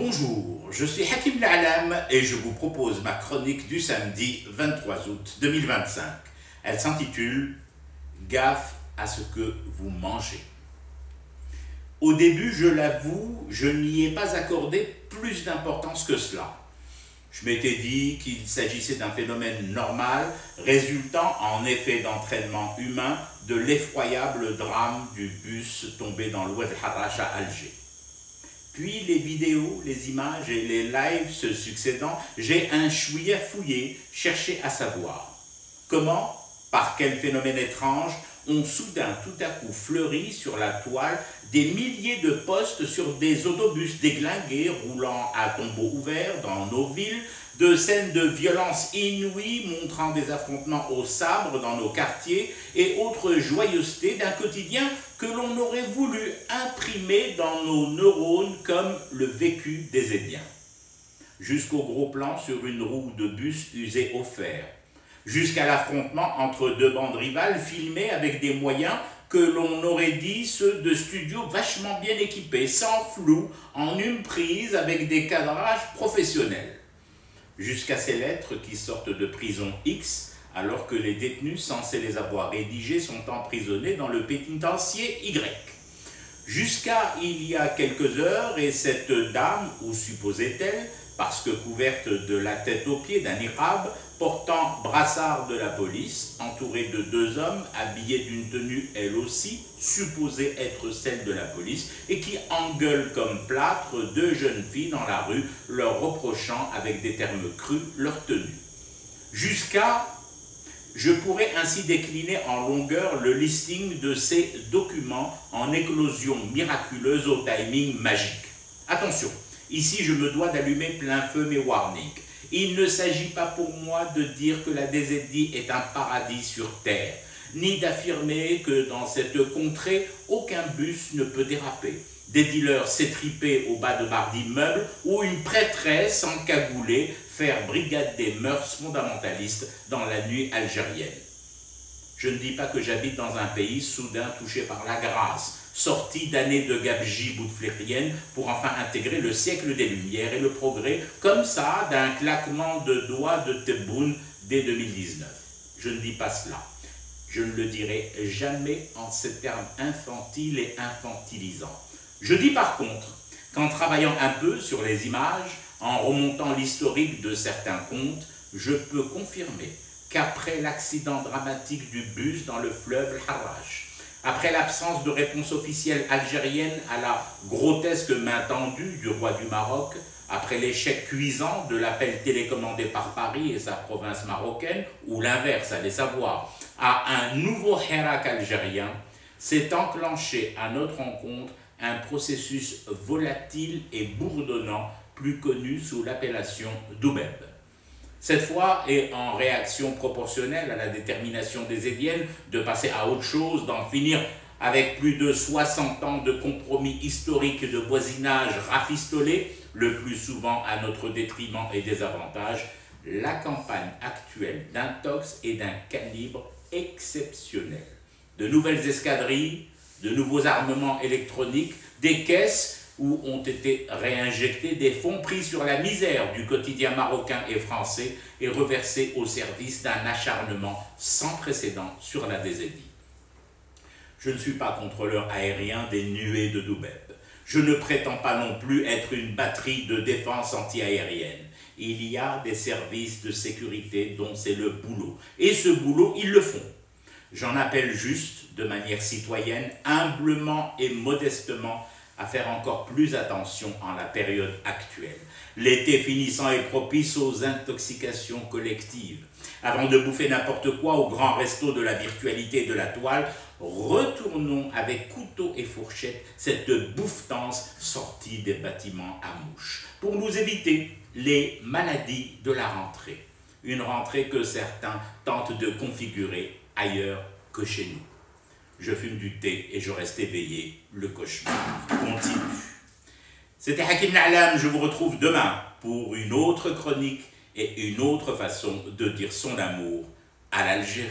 Bonjour, je suis Hakim L'Alam et je vous propose ma chronique du samedi 23 août 2025. Elle s'intitule « Gaffe à ce que vous mangez ». Au début, je l'avoue, je n'y ai pas accordé plus d'importance que cela. Je m'étais dit qu'il s'agissait d'un phénomène normal, résultant en effet d'entraînement humain de l'effroyable drame du bus tombé dans l'Oued Harrach à Alger. Puis les vidéos, les images et les lives se succédant, j'ai un chouïa fouillé, cherché à savoir. Comment, par quel phénomène étrange, ont soudain tout à coup fleuri sur la toile des milliers de postes sur des autobus déglingués roulant à tombeau ouvert dans nos villes, de scènes de violence inouïes montrant des affrontements au sabre dans nos quartiers et autres joyeusetés d'un quotidien que l'on aurait voulu imprimer dans nos neurones comme le vécu des Édiens. Jusqu'au gros plan sur une roue de bus usée au fer, jusqu'à l'affrontement entre deux bandes rivales filmées avec des moyens que l'on aurait dit ceux de studios vachement bien équipés, sans flou, en une prise avec des cadrages professionnels. Jusqu'à ces lettres qui sortent de prison X, alors que les détenus censés les avoir rédigées sont emprisonnés dans le pénitencier Y. Jusqu'à il y a quelques heures, et cette dame, ou supposait-elle, parce que couverte de la tête aux pieds d'un niqab, portant brassard de la police, entourée de deux hommes habillés d'une tenue elle aussi, supposée être celle de la police, et qui engueulent comme plâtre deux jeunes filles dans la rue, leur reprochant avec des termes crus leur tenue. Jusqu'à... Je pourrais ainsi décliner en longueur le listing de ces documents en éclosion miraculeuse au timing magique. Attention, ici je me dois d'allumer plein feu mes warnings. Il ne s'agit pas pour moi de dire que la DZD est un paradis sur terre, ni d'affirmer que dans cette contrée, aucun bus ne peut déraper. Des dealers s'étriper au bas de barres d'immeubles ou une prêtresse encagoulée faire brigade des mœurs fondamentalistes dans la nuit algérienne. Je ne dis pas que j'habite dans un pays soudain touché par la grâce, sorti d'années de gabegie bouteflérienne pour enfin intégrer le siècle des Lumières et le progrès, comme ça, d'un claquement de doigts de Tebboune dès 2019. Je ne dis pas cela. Je ne le dirai jamais en ces termes infantiles et infantilisants. Je dis par contre qu'en travaillant un peu sur les images, en remontant l'historique de certains contes, je peux confirmer qu'après l'accident dramatique du bus dans le fleuve Harrach, après l'absence de réponse officielle algérienne à la grotesque main tendue du roi du Maroc, après l'échec cuisant de l'appel télécommandé par Paris et sa province marocaine, ou l'inverse, allez savoir, à un nouveau Hirak algérien, s'est enclenché à notre rencontre un processus volatile et bourdonnant, plus connu sous l'appellation d'Oubeb. Cette fois, et en réaction proportionnelle à la détermination des Édiennes de passer à autre chose, d'en finir avec plus de 60 ans de compromis historiques de voisinage rafistolé, le plus souvent à notre détriment et désavantage, la campagne actuelle d'intox est d'un calibre exceptionnel. De nouvelles escadrilles, de nouveaux armements électroniques, des caisses où ont été réinjectés des fonds pris sur la misère du quotidien marocain et français et reversés au service d'un acharnement sans précédent sur la DZD. Je ne suis pas contrôleur aérien des nuées de Doubeb. Je ne prétends pas non plus être une batterie de défense antiaérienne. Il y a des services de sécurité dont c'est le boulot. Et ce boulot, ils le font. J'en appelle juste, de manière citoyenne, humblement et modestement, à faire encore plus attention en la période actuelle. L'été finissant est propice aux intoxications collectives. Avant de bouffer n'importe quoi au grand resto de la virtualité et de la toile, retournons avec couteau et fourchette cette bouffetance sortie des bâtiments à mouches, pour nous éviter les maladies de la rentrée. Une rentrée que certains tentent de configurer ailleurs que chez nous. Je fume du thé et je reste éveillé. Le cauchemar continue. C'était Hakim L'Alam. Je vous retrouve demain pour une autre chronique et une autre façon de dire son amour à l'Algérie.